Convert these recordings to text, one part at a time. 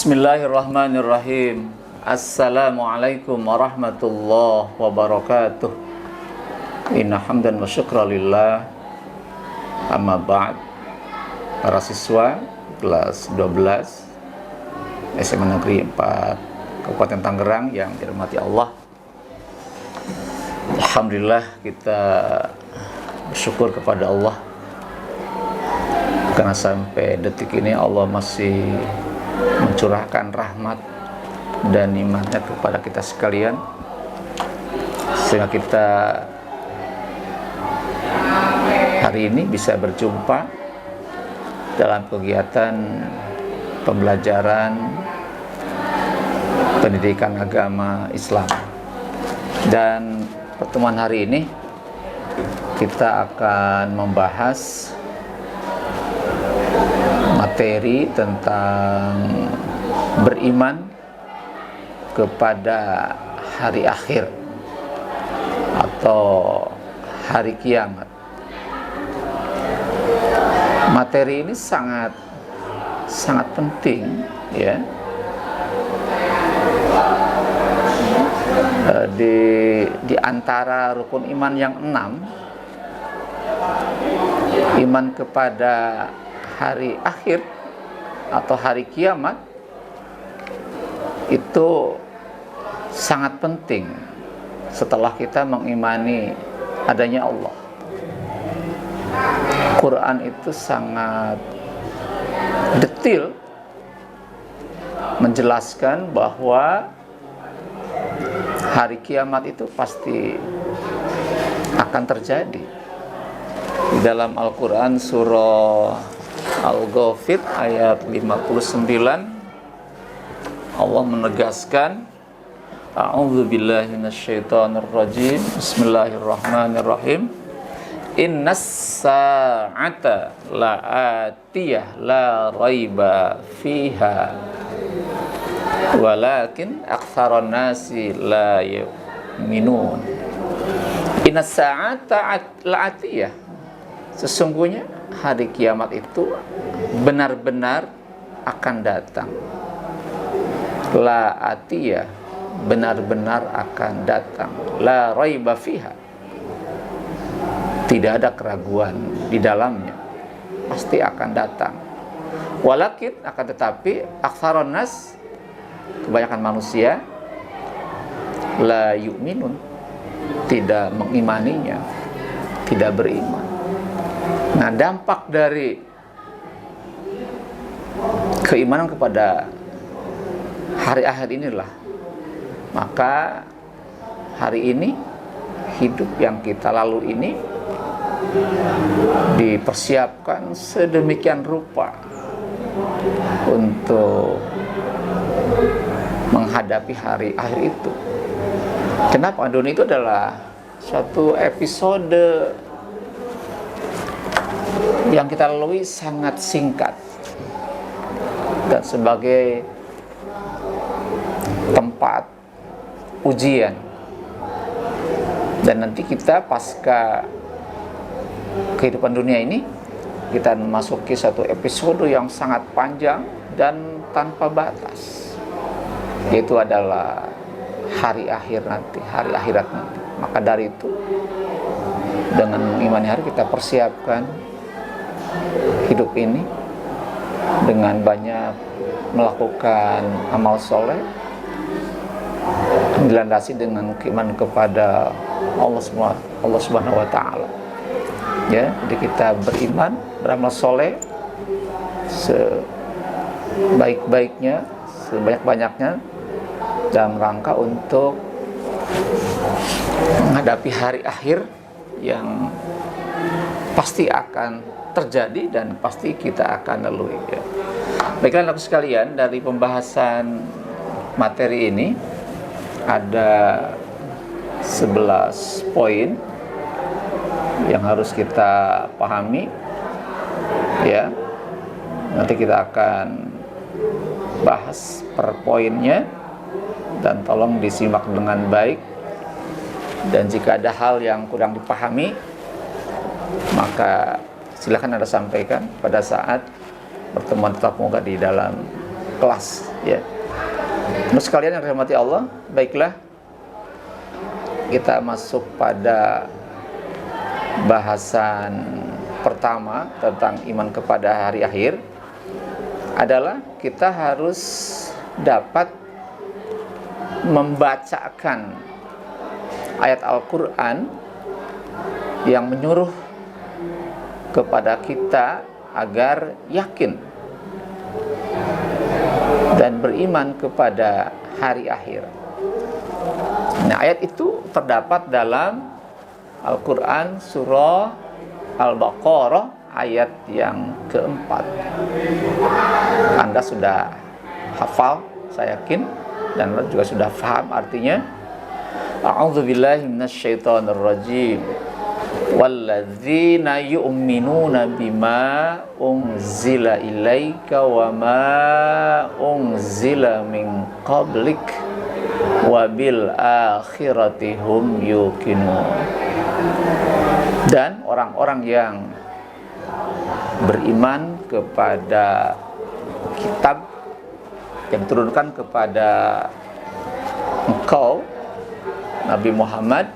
Bismillahirrahmanirrahim. Assalamualaikum warahmatullahi wabarakatuh. Inna hamdan wa syukra lillah. Amma ba'd. Para siswa kelas 12 SMA Negeri 4 Kabupaten Tangerang yang dirahmati Allah, alhamdulillah kita bersyukur kepada Allah karena sampai detik ini Allah masih mencurahkan rahmat dan nikmatnya kepada kita sekalian, sehingga kita hari ini bisa berjumpa dalam kegiatan pembelajaran pendidikan agama Islam. Dan pertemuan hari ini kita akan membahas materi tentang beriman kepada hari akhir atau hari kiamat. Materi ini sangat penting, ya. Di antara rukun iman yang 6, iman kepada hari akhir atau hari kiamat itu sangat penting setelah kita mengimani adanya Allah. Quran itu sangat detail menjelaskan bahwa hari kiamat itu pasti akan terjadi. Di dalam Al-Quran surah Al-Ghafir ayat 59, Allah menegaskan, A'udzubillahi minasyaitonirrajim, Bismillahirrahmanirrahim, Innas sa'ata la'atiyah la raiba fiha walakin aktsaron nasi la yu'minun. Innas sa'ata la'atiyah, sesungguhnya hari kiamat itu benar-benar akan datang. La atiyah, benar-benar akan datang. La raiba fiha, tidak ada keraguan di dalamnya, pasti akan datang. Walakin, akan tetapi, aktsaron nas, kebanyakan manusia, la yu'minun, tidak mengimaninya, tidak beriman. Nah, dampak dari keimanan kepada hari akhir inilah, maka hari ini, hidup yang kita lalui ini dipersiapkan sedemikian rupa untuk menghadapi hari akhir itu. Kenapa? Dunia itu adalah suatu episode yang kita lalui sangat singkat, dan sebagai tempat ujian. Dan nanti kita pasca kehidupan dunia ini, kita memasuki satu episode yang sangat panjang dan tanpa batas, yaitu adalah hari akhir nanti, hari akhirat nanti. Maka dari itu, dengan mengimani hari, kita persiapkan hidup ini dengan banyak melakukan amal soleh, dilandasi dengan keimanan kepada Allah Subhanahu wa Ta'ala. Ya, jadi kita beriman, beramal soleh sebaik-baiknya, sebanyak-banyaknya, dalam rangka untuk menghadapi hari akhir yang pasti akan terjadi dan pasti kita akan lalui, ya. Baiklah, anak sekalian, dari pembahasan materi ini ada 11 poin yang harus kita pahami, ya. Nanti kita akan bahas per poinnya, dan tolong disimak dengan baik. Dan jika ada hal yang kurang dipahami, maka silakan Anda sampaikan pada saat pertemuan tatap muka di dalam kelas, ya. Terus sekalian yang dirahmati Allah, baiklah kita masuk pada bahasan pertama tentang iman kepada hari akhir. Adalah kita harus dapat membacakan ayat Al-Quran yang menyuruh kepada kita agar yakin dan beriman kepada hari akhir. Nah, ayat itu terdapat dalam Al-Quran surah Al-Baqarah ayat yang keempat. Anda sudah hafal, saya yakin, dan Anda juga sudah paham artinya. A'udzubillahi minasyaitonirrajim. Walladzina yu'minuna bima unzila ilaika wa ma unzila min qablik wa bil akhirati hum yuqinun. Dan orang-orang yang beriman kepada kitab yang diturunkan kepada engkau Nabi Muhammad,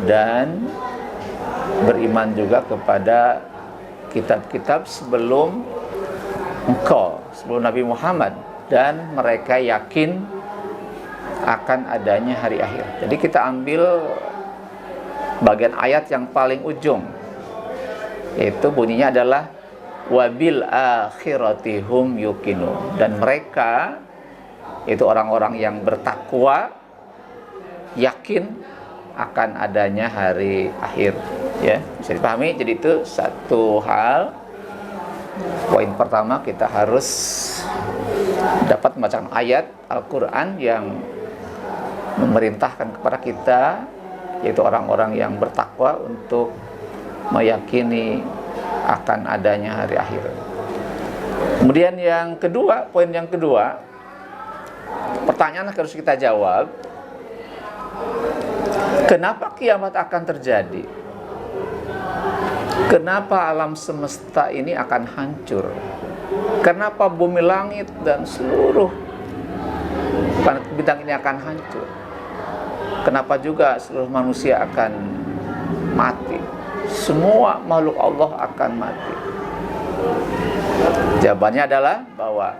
dan beriman juga kepada kitab-kitab sebelum engkau, sebelum Nabi Muhammad, dan mereka yakin akan adanya hari akhir. Jadi kita ambil bagian ayat yang paling ujung, yaitu bunyinya adalah wabil akhirati hum yuqinun, dan mereka itu orang-orang yang bertakwa yakin akan adanya hari akhir, ya. Bisa dipahami. Jadi itu satu hal. Poin pertama, kita harus dapat membacakan ayat Al-Quran yang memerintahkan kepada kita, yaitu orang-orang yang bertakwa, untuk meyakini akan adanya hari akhir. Kemudian yang kedua, poin yang kedua, pertanyaan yang harus kita jawab, kenapa kiamat akan terjadi? Kenapa alam semesta ini akan hancur? Kenapa bumi, langit, dan seluruh planet bintang ini akan hancur? Kenapa juga seluruh manusia akan mati? Semua makhluk Allah akan mati. Jawabannya adalah bahwa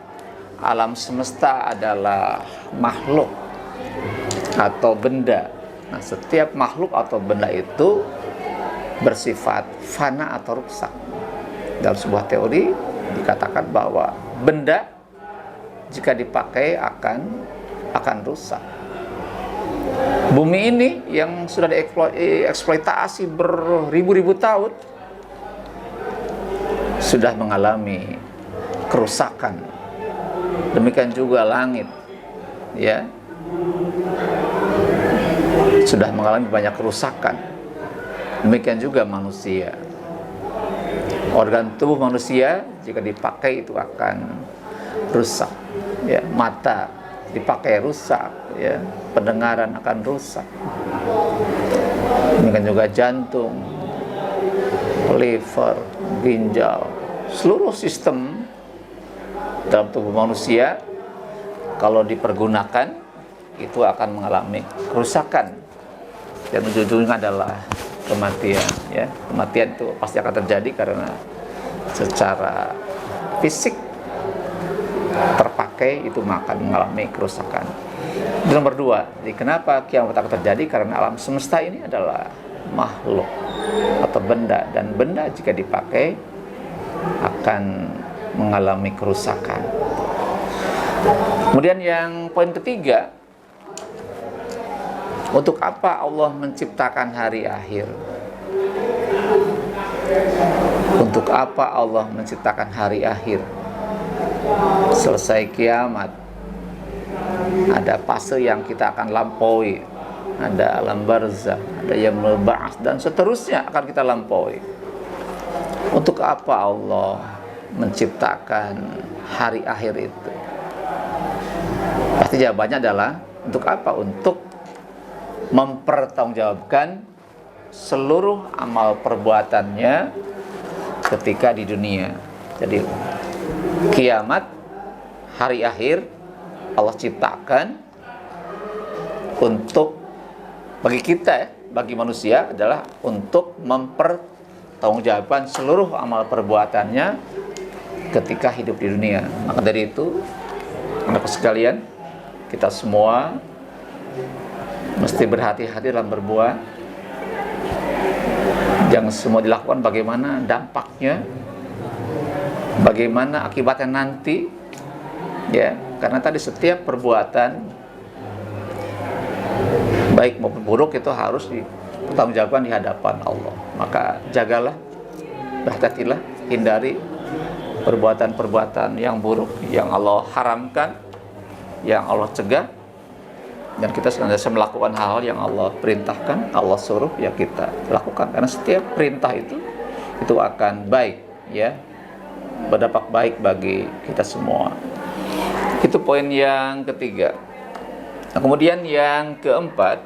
alam semesta adalah makhluk atau benda. Nah, setiap makhluk atau benda itu bersifat fana atau rusak. Dalam sebuah teori dikatakan bahwa benda jika dipakai akan rusak. Bumi ini yang sudah dieksploitasi beribu-ribu tahun sudah mengalami kerusakan. Demikian juga langit, ya, sudah mengalami banyak kerusakan. Demikian juga manusia. Organ tubuh manusia jika dipakai itu akan rusak, ya. Mata dipakai rusak, ya. Pendengaran akan rusak. Demikian juga jantung, liver, ginjal, seluruh sistem dalam tubuh manusia kalau dipergunakan itu akan mengalami kerusakan, dan ujung-ujungnya adalah kematian, ya. Kematian itu pasti akan terjadi karena secara fisik terpakai itu akan mengalami kerusakan. Itu nomor dua. Jadi kenapa kiamat akan terjadi? Karena alam semesta ini adalah makhluk atau benda, dan benda jika dipakai akan mengalami kerusakan. Kemudian yang poin ketiga, untuk apa Allah menciptakan hari akhir? Untuk apa Allah menciptakan hari akhir? Selesai kiamat, ada fase yang kita akan lampaui, ada alam barzah, ada yaumul ba'ats, dan seterusnya akan kita lampaui. Untuk apa Allah menciptakan hari akhir itu? Pasti jawabannya adalah untuk apa? Untuk mempertanggungjawabkan seluruh amal perbuatannya ketika di dunia. Jadi kiamat, hari akhir Allah ciptakan untuk bagi kita ya, bagi manusia adalah untuk mempertanggungjawabkan seluruh amal perbuatannya ketika hidup di dunia. Maka dari itu, anak sekalian, kita semua mesti berhati-hati dalam berbuat. Jangan semua dilakukan bagaimana dampaknya, bagaimana akibatnya nanti, ya. Karena tadi setiap perbuatan baik maupun buruk itu harus dipertanggungjawabkan di hadapan Allah. Maka jagalah, berhati-hatilah, hindari perbuatan-perbuatan yang buruk, yang Allah haramkan, yang Allah cegah, dan kita senantiasa melakukan hal yang Allah perintahkan, Allah suruh, ya kita lakukan. Karena setiap perintah itu akan baik, ya, berdampak baik bagi kita semua. Itu poin yang ketiga. Nah, kemudian yang keempat,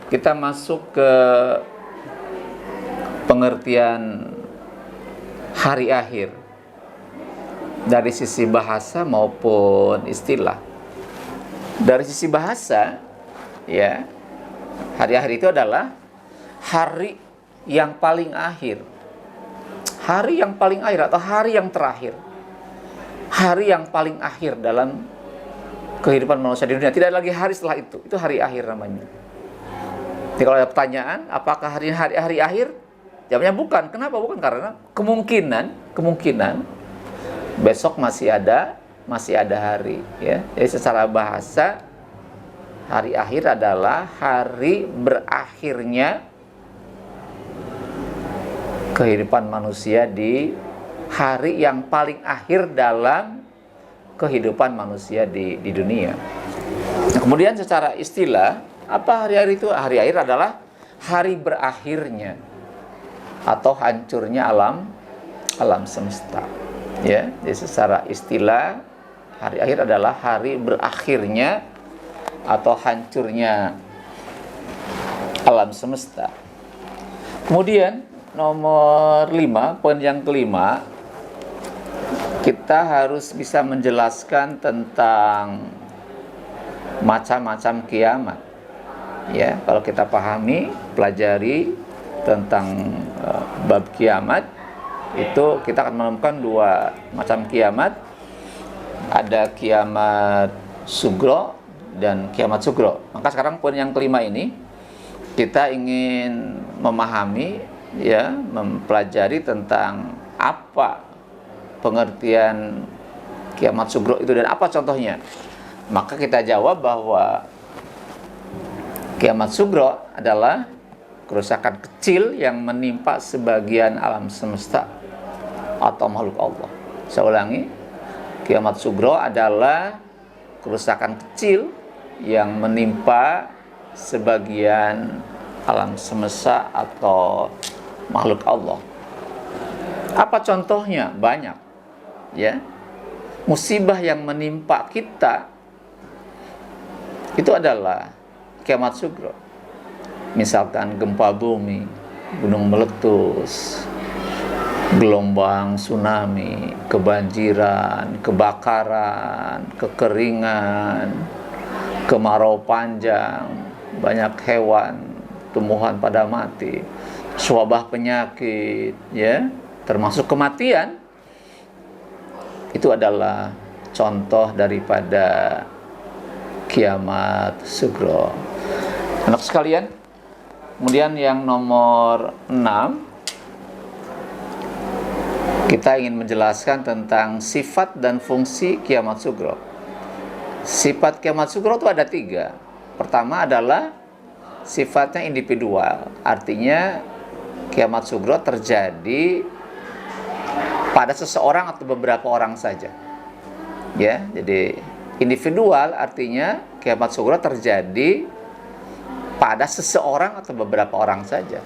kita masuk ke pengertian hari akhir dari sisi bahasa maupun istilah. Dari sisi bahasa, ya, hari akhir itu adalah hari yang paling akhir. Hari yang paling akhir atau hari yang terakhir. Hari yang paling akhir dalam kehidupan manusia di dunia. Tidak ada lagi hari setelah itu. Itu hari akhir namanya. Jadi kalau ada pertanyaan, apakah hari akhir? Jawabnya bukan. Kenapa bukan? Karena kemungkinan besok masih ada hari, ya. Jadi secara bahasa, hari akhir adalah hari berakhirnya kehidupan manusia di hari yang paling akhir dalam kehidupan manusia di dunia. Nah, kemudian secara istilah, apa hari akhir itu? Hari akhir adalah hari berakhirnya atau hancurnya alam semesta. Ya, jadi secara istilah hari akhir adalah hari berakhirnya atau hancurnya alam semesta. Kemudian nomor 5, poin yang kelima, kita harus bisa menjelaskan tentang macam-macam kiamat. Ya, kalau kita pahami, pelajari tentang bab kiamat, itu kita akan menemukan 2 macam kiamat. Ada kiamat sugro dan kiamat sugro. Maka sekarang poin yang kelima ini kita ingin memahami, ya, mempelajari tentang apa pengertian kiamat sugro itu dan apa contohnya. Maka kita jawab bahwa kiamat sugro adalah kerusakan kecil yang menimpa sebagian alam semesta atau makhluk Allah. Saya ulangi, kiamat sugro adalah kerusakan kecil yang menimpa sebagian alam semesta atau makhluk Allah. Apa contohnya? Banyak, ya. Musibah yang menimpa kita itu adalah kiamat sugro. Misalkan gempa bumi, gunung meletus, gelombang tsunami, kebanjiran, kebakaran, kekeringan, kemarau panjang, banyak hewan, tumbuhan pada mati, wabah penyakit, ya, termasuk kematian. Itu adalah contoh daripada kiamat sugro. Anak sekalian, kemudian yang nomor 6, kita ingin menjelaskan tentang sifat dan fungsi kiamat sugro. Sifat kiamat sugro itu ada 3. Pertama adalah sifatnya individual, artinya kiamat sugro terjadi pada seseorang atau beberapa orang saja. Ya, jadi individual artinya kiamat sugro terjadi pada seseorang atau beberapa orang saja.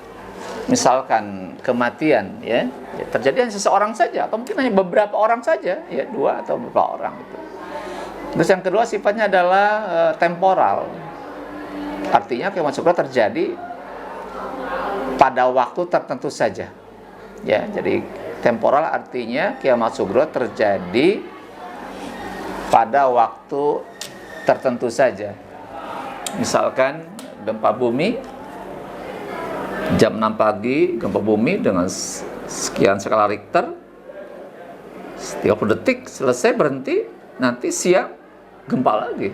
Misalkan kematian, ya, terjadi hanya seseorang saja atau mungkin hanya beberapa orang saja, ya, 2 atau beberapa orang itu. Terus yang kedua sifatnya adalah temporal. Artinya kiamat sugro terjadi pada waktu tertentu saja. Ya, jadi temporal artinya kiamat sugro terjadi pada waktu tertentu saja. Misalkan gempa bumi jam 6 pagi, gempa bumi dengan sekian skala Richter, 30 detik selesai, berhenti, nanti siang gempa lagi.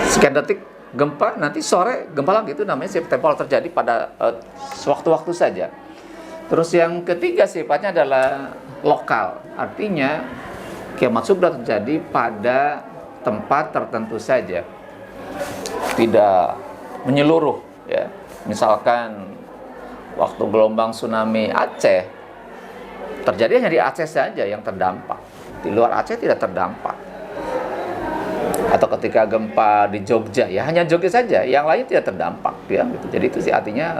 Sekian detik gempa, nanti sore gempa lagi. Itu namanya shift temporal, terjadi pada sewaktu-waktu saja. Terus yang ketiga sifatnya adalah lokal, artinya kiamat sugra terjadi pada tempat tertentu saja, tidak menyeluruh, ya. Misalkan waktu gelombang tsunami Aceh, terjadi hanya di Aceh saja yang terdampak, di luar Aceh tidak terdampak. Atau ketika gempa di Jogja, ya hanya Jogja saja, yang lain tidak terdampak, ya gitu. Jadi itu sih artinya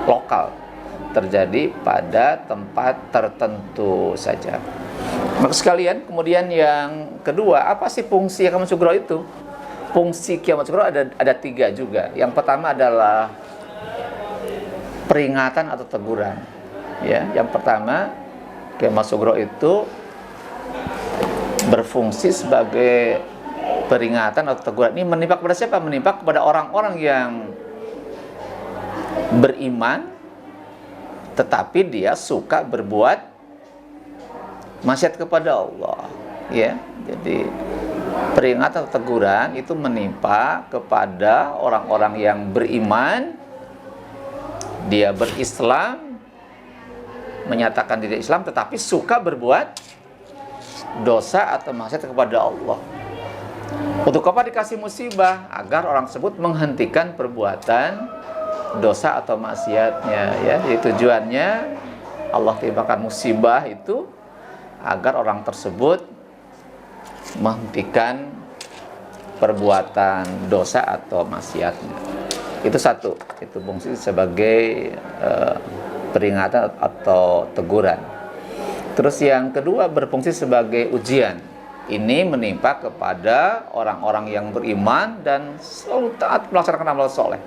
lokal, terjadi pada tempat tertentu saja. Maka sekalian, kemudian yang kedua, apa sih fungsi kiamat sugro itu? Fungsi kiamat sugro ada 3 juga. Yang pertama adalah peringatan atau teguran. Ya, yang pertama, kiamat sugro itu berfungsi sebagai peringatan atau teguran. Ini menimpa kepada siapa? Menimpa kepada orang-orang yang beriman, tetapi dia suka berbuat maksiat kepada Allah. Ya, jadi peringatan atau teguran itu menimpa kepada orang-orang yang beriman, dia berislam, menyatakan diri Islam, tetapi suka berbuat dosa atau maksiat kepada Allah. Untuk apa dikasih musibah? Agar orang tersebut menghentikan perbuatan dosa atau maksiatnya, ya. Jadi tujuannya Allah timpakan musibah itu agar orang tersebut menghentikan perbuatan dosa atau maksiatnya. Itu satu, itu fungsi sebagai peringatan atau teguran. Terus yang kedua berfungsi sebagai ujian. Ini menimpa kepada orang-orang yang beriman dan selalu taat melaksanakan amal soleh.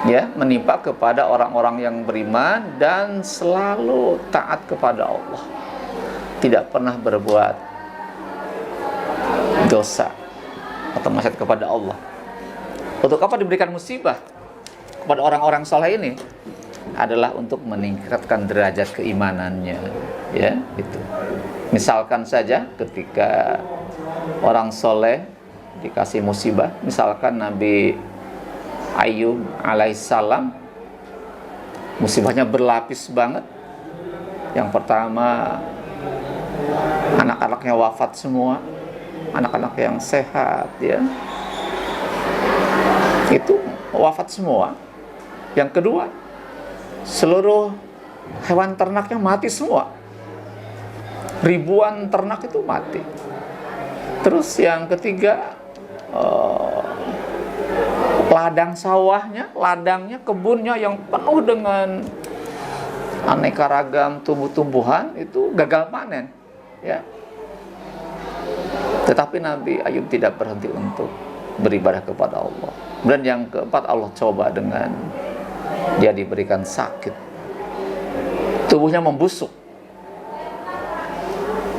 Ya, menimpa kepada orang-orang yang beriman dan selalu taat kepada Allah, tidak pernah berbuat dosa atau maksiat kepada Allah. Untuk apa diberikan musibah kepada orang-orang soleh ini? Adalah untuk meningkatkan derajat keimanannya, ya, gitu. Misalkan saja ketika orang soleh dikasih musibah, misalkan Nabi Ayub alaihissalam, musibahnya berlapis banget. Yang pertama, anak-anaknya wafat semua, anak-anak yang sehat, ya, itu wafat semua. Yang kedua, seluruh hewan ternaknya mati semua, ribuan ternak itu mati. Terus yang ketiga, ladang sawahnya, ladangnya, kebunnya yang penuh dengan aneka ragam tumbuh-tumbuhan itu gagal panen, ya. Tetapi Nabi Ayub tidak berhenti untuk beribadah kepada Allah. Dan yang keempat, Allah coba dengan dia diberikan sakit, tubuhnya membusuk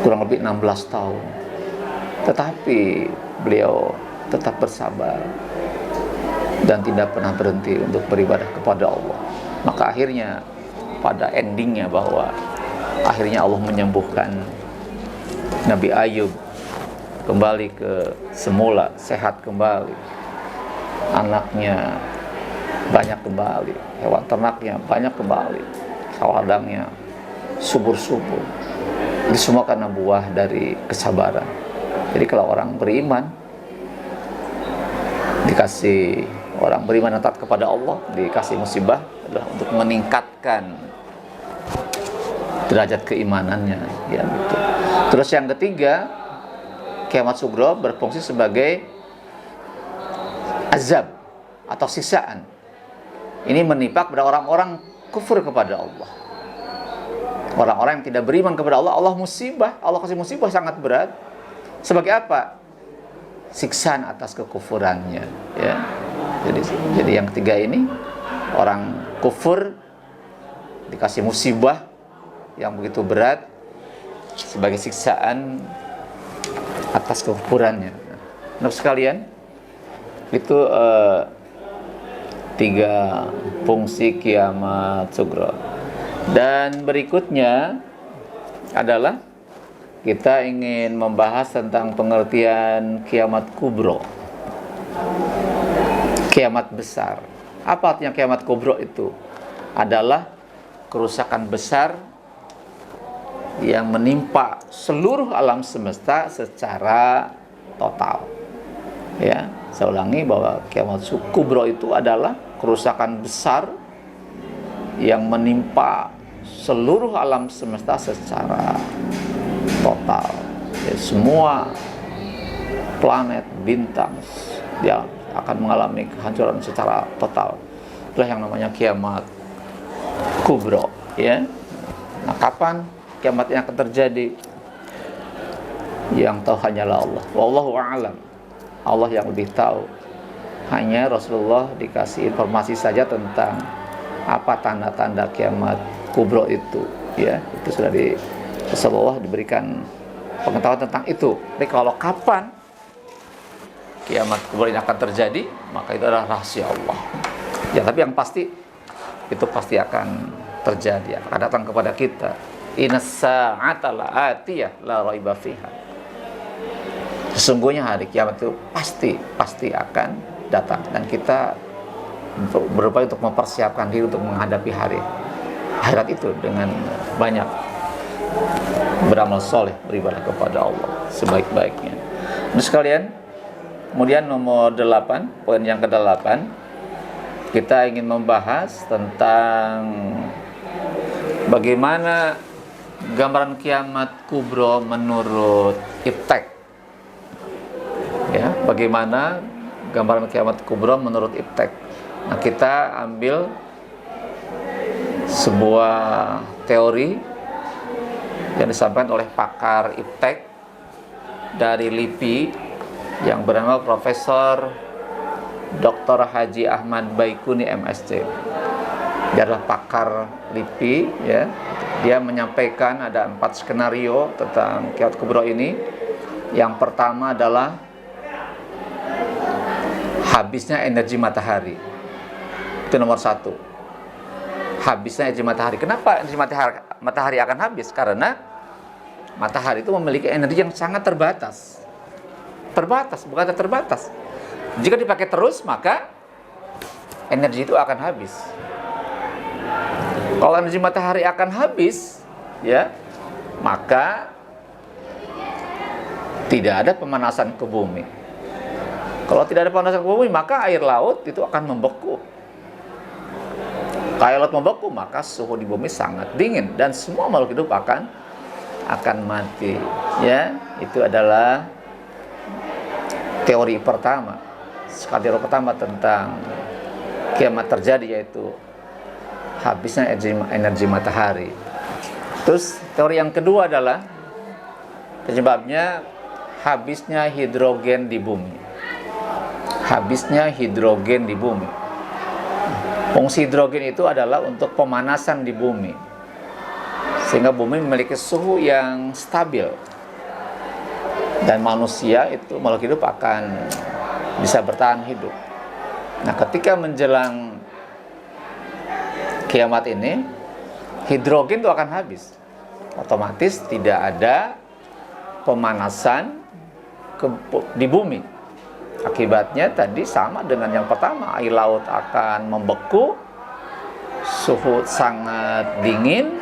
kurang lebih 16 tahun, tetapi beliau tetap bersabar dan tidak pernah berhenti untuk beribadah kepada Allah. Maka akhirnya pada endingnya bahwa akhirnya Allah menyembuhkan Nabi Ayub kembali ke semula, sehat kembali, anaknya banyak kembali, hewan ternaknya banyak kembali, ladangnya subur-subur. Ini semua karena buah dari kesabaran. Jadi kalau orang beriman dikasih, orang beriman yang taat kepada Allah dikasih musibah, adalah untuk meningkatkan derajat keimanannya, ya, gitu. Terus yang ketiga, kiamat sugro berfungsi sebagai azab atau siksaan. Ini menimpa kepada orang-orang kufur kepada Allah, orang-orang yang tidak beriman kepada Allah. Allah kasih musibah sangat berat. Sebagai apa? Siksaan atas kekufurannya, ya. Jadi yang ketiga ini, orang kufur dikasih musibah yang begitu berat sebagai siksaan atas kekufurannya. Nah, sekalian, itu tiga fungsi kiamat sugro. Dan berikutnya adalah kita ingin membahas tentang pengertian kiamat kubro, kiamat besar. Apa artinya kiamat kubro itu? Adalah kerusakan besar yang menimpa seluruh alam semesta secara total. Ya, saya ulangi bahwa kiamat kubro itu adalah kerusakan besar yang menimpa seluruh alam semesta secara total. Ya, semua planet, bintang dia akan mengalami kehancuran secara total. Itulah yang namanya kiamat kubro, ya. Nah, kapan kiamat yang akan terjadi? Yang tahu hanyalah Allah. Wallahu a'lam. Allah yang lebih tahu. Hanya Rasulullah dikasih informasi saja tentang apa tanda-tanda kiamat kubro itu, ya. Itu sudah Rasulullah diberikan pengetahuan tentang itu. Tapi kalau kapan kiamat kubro ini akan terjadi, maka itu adalah rahasia Allah. Ya, tapi yang pasti itu pasti akan terjadi, akan datang kepada kita. Innas sa'ata la'atiyah la raiba fiha. Sesungguhnya hari kiamat itu pasti akan datang, dan kita berupaya untuk mempersiapkan diri untuk menghadapi hari akhirat itu dengan banyak beramal soleh, beribadah kepada Allah sebaik-baiknya. Nah, sekalian, kemudian nomor 8, poin yang ke-8, kita ingin membahas tentang bagaimana gambaran kiamat kubro menurut Iptek. Ya, bagaimana gambaran kiamat kubro menurut Iptek. Nah, kita ambil sebuah teori yang disampaikan oleh pakar Iptek dari LIPI yang bernama Profesor Dr. Haji Ahmad Baikuni MSc. Dia adalah pakar LIPI, ya. Dia menyampaikan ada 4 skenario tentang kiamat kubro ini. Yang pertama adalah habisnya energi matahari. Itu nomor 1. Habisnya energi matahari. Kenapa energi matahari akan habis? Karena matahari itu memiliki energi yang sangat terbatas. Terbatas, bukan terbatas. Jika dipakai terus, maka energi itu akan habis. Kalau energi matahari akan habis, ya, maka tidak ada pemanasan ke bumi. Kalau tidak ada pemanasan ke bumi, maka air laut itu akan membeku. Kalau air laut membeku, maka suhu di bumi sangat dingin dan semua makhluk hidup akan mati. Ya, itu adalah teori pertama. Skenario pertama tentang kiamat terjadi, yaitu habisnya energi matahari. Terus teori yang kedua adalah penyebabnya habisnya hidrogen di bumi. Habisnya hidrogen di bumi. Fungsi hidrogen itu adalah untuk pemanasan di bumi, sehingga bumi memiliki suhu yang stabil, dan manusia itu makhluk hidup akan bisa bertahan hidup. Nah, ketika menjelang kiamat ini, hidrogen itu akan habis. Otomatis tidak ada pemanasan di bumi. Akibatnya tadi sama dengan yang pertama, air laut akan membeku, suhu sangat dingin,